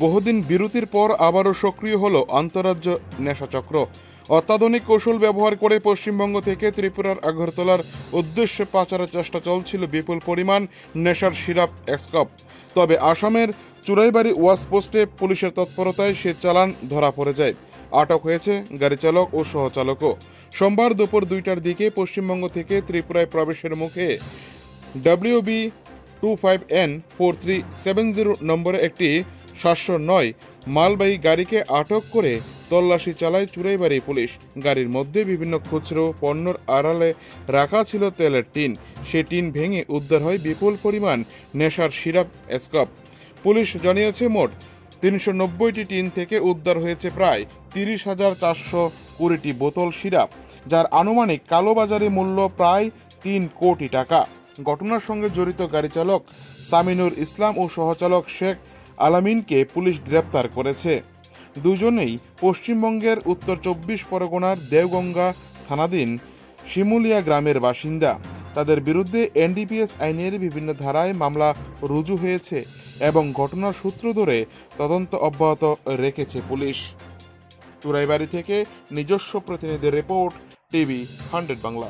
বহুদিন বিরতির পর আবারও সক্রিয় হলো আন্তঃরাজ্য নেশাচক্র। অত্যাধুনিক কৌশল ব্যবহার করে পশ্চিমবঙ্গ থেকে ত্রিপুরার আগরতলার উদ্দেশ্যে পাচারের চেষ্টা চলছিল বিপুল পরিমাণ নেশার সিরাপ স্কপ। তবে আসামের চুরাইবাড়ি ওয়াচপোস্টে পুলিশের তৎপরতায় সে চালান ধরা পড়ে যায়। আটক হয়েছে গাড়ি চালক ও সহচালকও। সোমবার দুপুর 2টার দিকে পশ্চিমবঙ্গ থেকে ত্রিপুরায় প্রবেশের মুখে WB 25N4370 নম্বরে একটি 709 মালবাহী গাড়িকে আটক করে তল্লাশি চালায় চুরাইবাড়ি পুলিশ। গাড়ির মধ্যে বিভিন্ন খুচরো পণ্যর আড়ালে রাখা ছিল তেলের টিন। সে টিন ভেঙে উদ্ধার হয় বিপুল পরিমাণ নেশার সিরাপ স্কপ। পুলিশ জানিয়েছে মোট 390টি টিন থেকে উদ্ধার হয়েছে প্রায় 30,420টি বোতল সিরাপ, যার আনুমানিক কালোবাজারি মূল্য প্রায় 3 কোটি টাকা। ঘটনার সঙ্গে জড়িত গাড়ি চালক সামিনুর ইসলাম ও সহচালক শেখ আলামিনকে পুলিশ গ্রেপ্তার করেছে। দুজনেই পশ্চিমবঙ্গের উত্তর 24 পরগনার দেওগঙ্গা থানাধীন শিমুলিয়া গ্রামের বাসিন্দা। তাদের বিরুদ্ধে NDPS আইনের বিভিন্ন ধারায় মামলা রুজু হয়েছে এবং ঘটনার সূত্র ধরে তদন্ত অব্যাহত রেখেছে পুলিশ। চুরাইবাড়ি থেকে নিজস্ব প্রতিনিধি রিপোর্ট, TV 100 বাংলা।